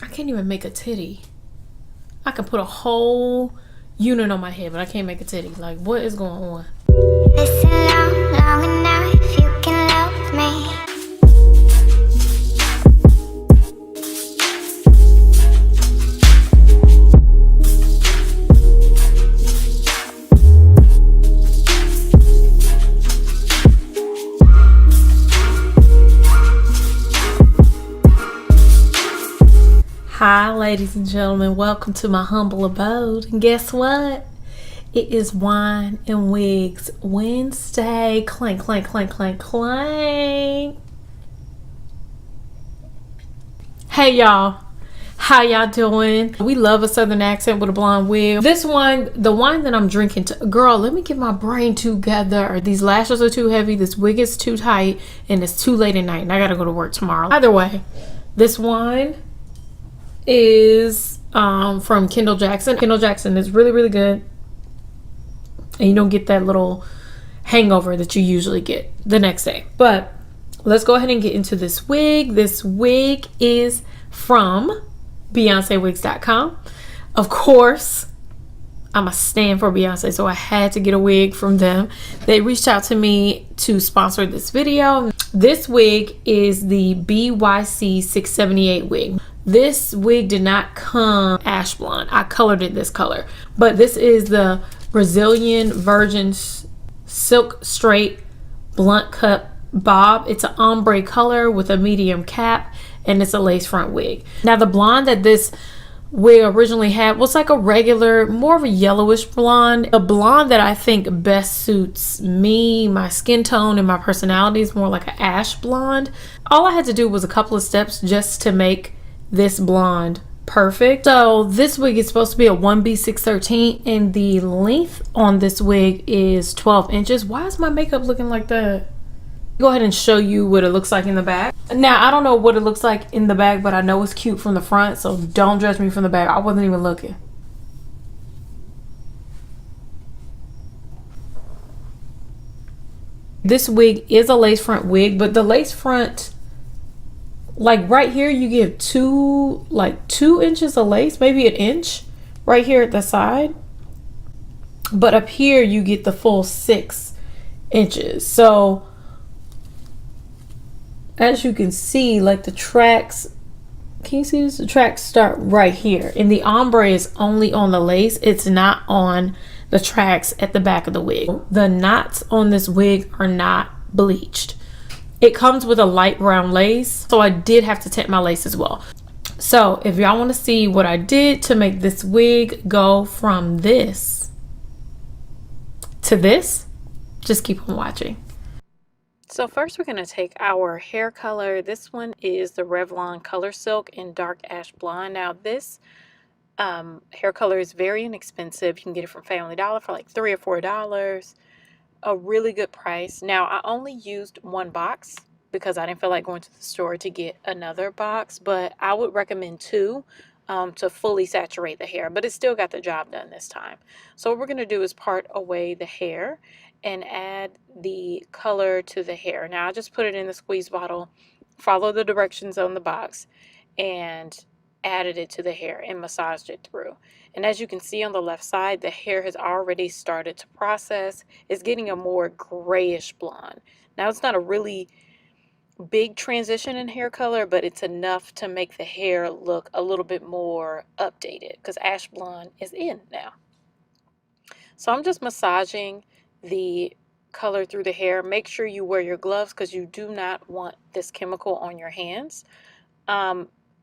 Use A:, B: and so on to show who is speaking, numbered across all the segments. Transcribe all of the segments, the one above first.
A: I can't even make a titty. I can put a whole unit on my head, but I can't make a titty. Like, what is going on?
B: Listen long, long enough, you can love me.
A: Hi, ladies and gentlemen. Welcome to my humble abode. And guess what? It is Wine and Wigs Wednesday. Clank, clank, clank, clank, clank. Hey, y'all. How y'all doing? We love a southern accent with a blonde wig. This one, the wine that I'm drinking, girl, let me get my brain together. These lashes are too heavy. This wig is too tight. And it's too late at night. And I gotta go to work tomorrow. Either way, this wine is from Kendall Jackson. Kendall Jackson is really, really good. And you don't get that little hangover that you usually get the next day. But let's go ahead and get into this wig. This wig is from BEYONCEWIGS.com. Of course, I'm a stan for Beyonce, so I had to get a wig from them. They reached out to me to sponsor this video. This wig is the BYC 678 wig. This wig did not come ash blonde. I colored it this color. But this is the Brazilian Virgin Silk Straight Blunt Cut Bob. It's an ombre color with a medium cap, and it's a lace front wig. Now, the blonde that this wig originally had was like a regular, more of a yellowish blonde. The blonde that I think best suits me, my skin tone, and my personality is more like an ash blonde. All I had to do was a couple of steps just to make this blonde perfect. So this wig is supposed to be a 1B613, and the length on this wig is 12 inches. Why is my makeup looking like that? Go ahead and show you what it looks like in the back. Now, I don't know what it looks like in the back, but I know it's cute from the front, so don't judge me from the back. I wasn't even looking. This wig is a lace front wig, but the lace front, like right here, you get two inches of lace, maybe an inch right here at the side. But up here, you get the full 6 inches. So as you can see, like the tracks, can you see this? The tracks start right here. And the ombre is only on the lace. It's not on the tracks at the back of the wig. The knots on this wig are not bleached. It comes with a light brown lace, so I did have to tint my lace as well. So if y'all want to see what I did to make this wig go from this to this, just keep on watching. So first we're going to take our hair color. This one is the Revlon Color Silk in Dark Ash Blonde. Now this hair color is very inexpensive. You can get it from Family Dollar for like $3 or $4. A really good price. Now I only used one box because I didn't feel like going to the store to get another box, but I would recommend two to fully saturate the hair, but it still got the job done this time. So what we're going to do is part away the hair and add the color to the hair. Now I just put it in the squeeze bottle, follow the directions on the box, and added it to the hair and massaged it through. And as you can see on the left side, the hair has already started to process. It's getting a more grayish blonde. Now it's not a really big transition in hair color, but it's enough to make the hair look a little bit more updated because ash blonde is in now. So I'm just massaging the color through the hair. Make sure you wear your gloves because you do not want this chemical on your hands.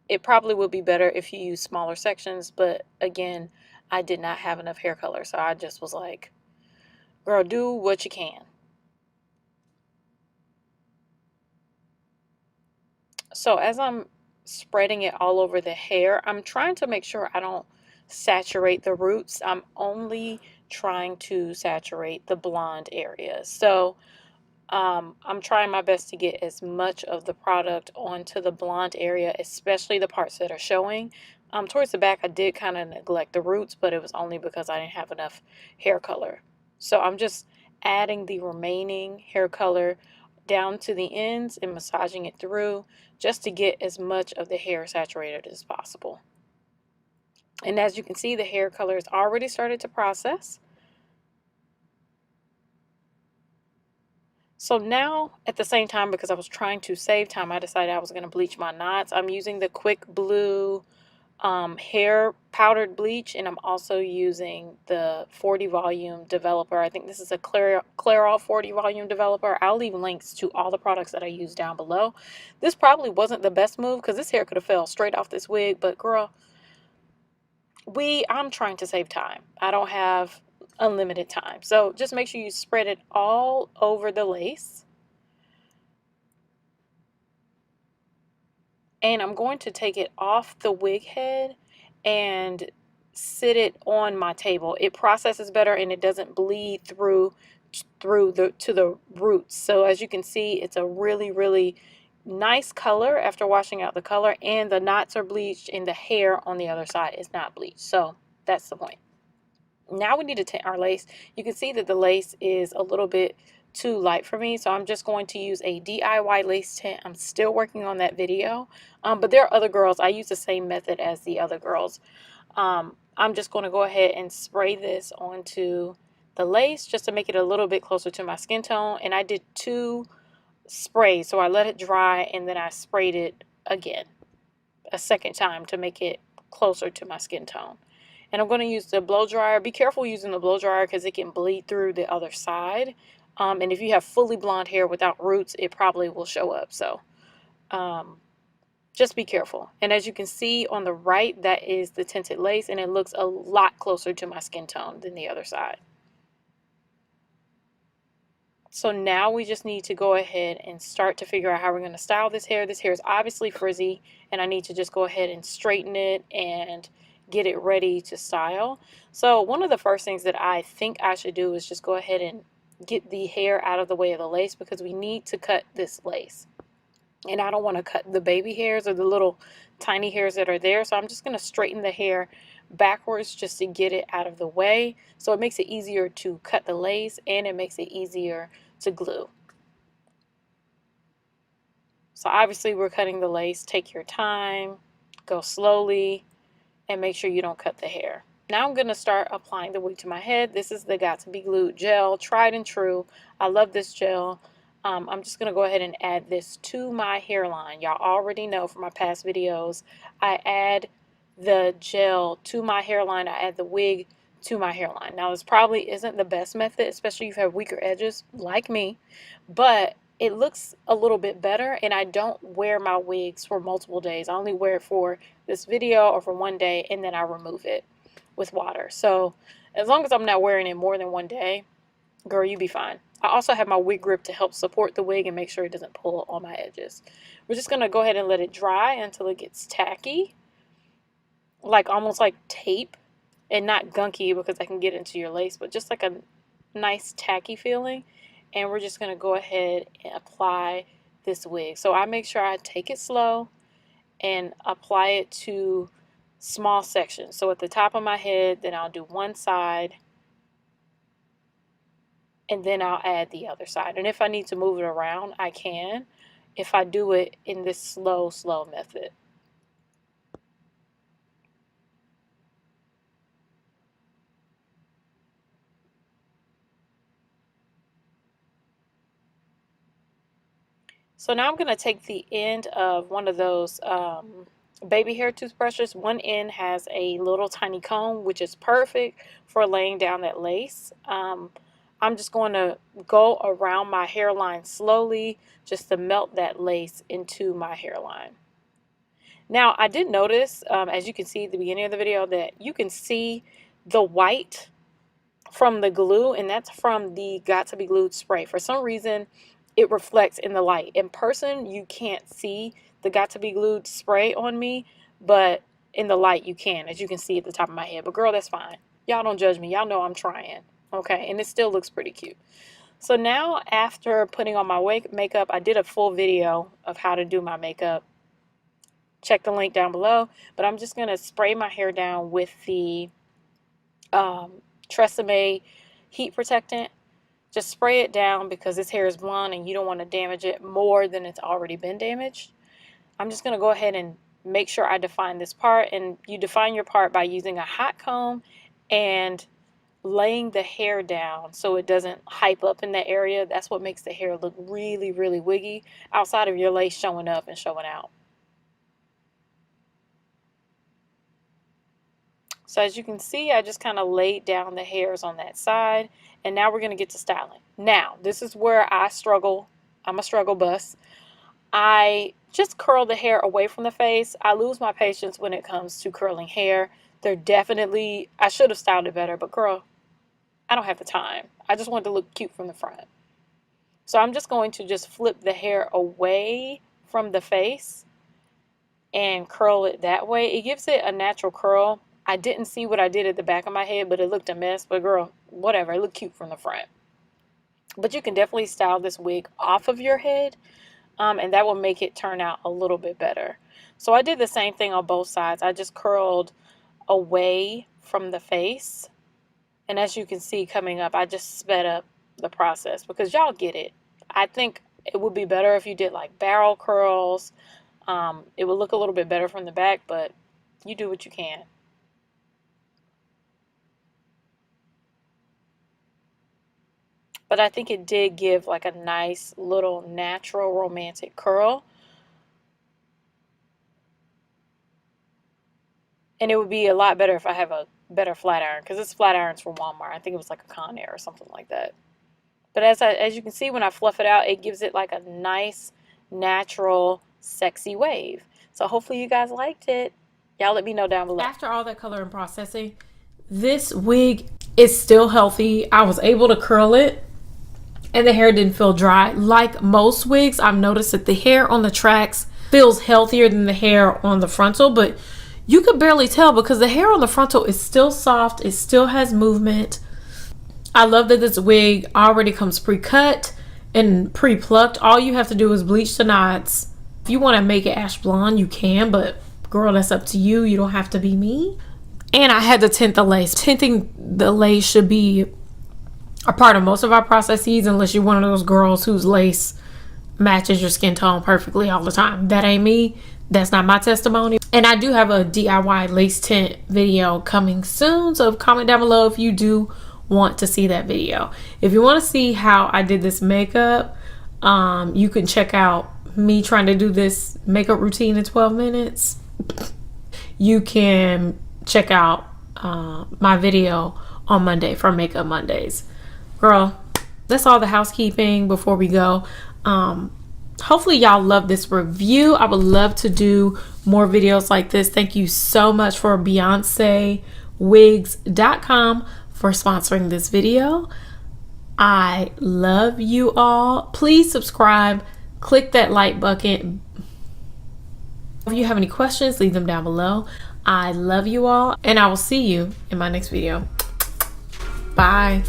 A: It probably would be better if you use smaller sections, but again, I did not have enough hair color, so I just was like, girl, do what you can. So as I'm spreading it all over the hair, I'm trying to make sure I don't saturate the roots. I'm only trying to saturate the blonde areas. So I'm trying my best to get as much of the product onto the blonde area, especially the parts that are showing. Towards the back, I did kind of neglect the roots, but it was only because I didn't have enough hair color. So I'm just adding the remaining hair color down to the ends and massaging it through just to get as much of the hair saturated as possible. And as you can see, the hair color has already started to process. So now, at the same time, because I was trying to save time, I decided I was going to bleach my knots. I'm using the Quick Blue hair powdered bleach, and I'm also using the 40 volume developer. I think this is a Clairol 40 volume developer. I'll leave links to all the products that I use down below. This probably wasn't the best move because this hair could have fell straight off this wig, but girl, I'm trying to save time. I don't have unlimited time. So just make sure you spread it all over the lace. And I'm going to take it off the wig head and sit it on my table. It processes better and it doesn't bleed through to the roots. So as you can see, it's a really nice color after washing out the color, and the knots are bleached and the hair on the other side is not bleached. So that's the point. Now we need to take our lace. You can see that the lace is a little bit too light for me, so I'm just going to use a DIY lace tint. I'm still working on that video, but there are other girls. I use the same method as the other girls. I'm just going to go ahead and spray this onto the lace just to make it a little bit closer to my skin tone, and I did 2 sprays, so I let it dry and then I sprayed it again a second time to make it closer to my skin tone. And I'm going to use the blow dryer. Be careful using the blow dryer because it can bleed through the other side. And if you have fully blonde hair without roots, it probably will show up. So just be careful. And as you can see on the right, that is the tinted lace, and it looks a lot closer to my skin tone than the other side. So now we just need to go ahead and start to figure out how we're going to style this hair. This hair is obviously frizzy, and I need to just go ahead and straighten it and get it ready to style. So one of the first things that I think I should do is just go ahead and get the hair out of the way of the lace, because we need to cut this lace. And I don't want to cut the baby hairs or the little tiny hairs that are there. So I'm just going to straighten the hair backwards just to get it out of the way. So it makes it easier to cut the lace and it makes it easier to glue. So obviously we're cutting the lace. Take your time, go slowly, and make sure you don't cut the hair. Now I'm going to start applying the wig to my head. This is the Got to Be Glued gel, tried and true. I love this gel. I'm just going to go ahead and add this to my hairline. Y'all already know from my past videos, I add the gel to my hairline. I add the wig to my hairline. Now this probably isn't the best method, especially if you have weaker edges like me, but it looks a little bit better, and I don't wear my wigs for multiple days. I only wear it for this video or for one day, and then I remove it with water. So as long as I'm not wearing it more than one day, girl, you be fine. I also have my wig grip to help support the wig and make sure it doesn't pull on my edges. We're just going to go ahead and let it dry until it gets tacky, like almost like tape, and not gunky because I can get into your lace, but just like a nice tacky feeling. And we're just going to go ahead and apply this wig. So I make sure I take it slow and apply it to small sections. So at the top of my head, then I'll do one side, and then I'll add the other side. And if I need to move it around, I can, if I do it in this slow method. So now I'm going to take the end of one of those baby hair toothbrushes. One end has a little tiny comb, which is perfect for laying down that lace. I'm just going to go around my hairline slowly just to melt that lace into my hairline. Now, I did notice, as you can see at the beginning of the video, that you can see the white from the glue, and that's from the Got to Be Glued spray. For some reason, it reflects in the light. In person, you can't see the Got to Be Glued spray on me, but in the light, you can, as you can see at the top of my head. But girl, that's fine. Y'all don't judge me. Y'all know I'm trying. Okay, and it still looks pretty cute. So now, after putting on my makeup, I did a full video of how to do my makeup. Check the link down below. But I'm just going to spray my hair down with the Tresemme heat protectant, Just spray it down because this hair is blonde and you don't want to damage it more than it's already been damaged. I'm just going to go ahead and make sure I define this part, and you define your part by using a hot comb and laying the hair down so it doesn't hype up in that area. That's what makes the hair look really, really wiggy outside of your lace showing up and showing out. So as you can see, I just kind of laid down the hairs on that side, and now we're going to get to styling. Now, this is where I struggle. I'm a struggle bus. I just curl the hair away from the face. I lose my patience when it comes to curling hair. I should have styled it better, but girl, I don't have the time. I just want it to look cute from the front. So I'm just going to just flip the hair away from the face and curl it that way. It gives it a natural curl. I didn't see what I did at the back of my head, but it looked a mess. But girl, whatever, it looked cute from the front. But you can definitely style this wig off of your head. And that will make it turn out a little bit better. So I did the same thing on both sides. I just curled away from the face. And as you can see coming up, I just sped up the process because y'all get it. I think it would be better if you did like barrel curls. It would look a little bit better from the back, but you do what you can. But I think it did give like a nice little natural romantic curl. And it would be a lot better if I have a better flat iron, because this flat iron's from Walmart. I think it was like a Conair or something like that. But as you can see, when I fluff it out, it gives it like a nice, natural, sexy wave. So hopefully you guys liked it. Y'all let me know down below. After all that color and processing, this wig is still healthy. I was able to curl it, and the hair didn't feel dry. Like most wigs, I've noticed that the hair on the tracks feels healthier than the hair on the frontal, but you could barely tell because the hair on the frontal is still soft. It still has movement. I love that this wig already comes pre-cut and pre-plucked. All you have to do is bleach the knots. If you want to make it ash blonde, you can, but girl, that's up to you. You don't have to be me. And I had to tint the lace. Tinting the lace should be a part of most of our processes, unless you're one of those girls whose lace matches your skin tone perfectly all the time. That ain't me. That's not my testimony. And I do have a DIY lace tint video coming soon, so comment down below if you do want to see that video. If you want to see how I did this makeup, you can check out me trying to do this makeup routine in 12 minutes. You can check out my video on Monday for Makeup Mondays. Girl, that's all the housekeeping before we go. Hopefully y'all love this review. I would love to more videos like this. Thank you so much for BeyonceWigs.com for sponsoring this video. I love you all. Please subscribe. Click that like button. If you have any questions, leave them down below. I love you all, and I will see you in my next video. Bye.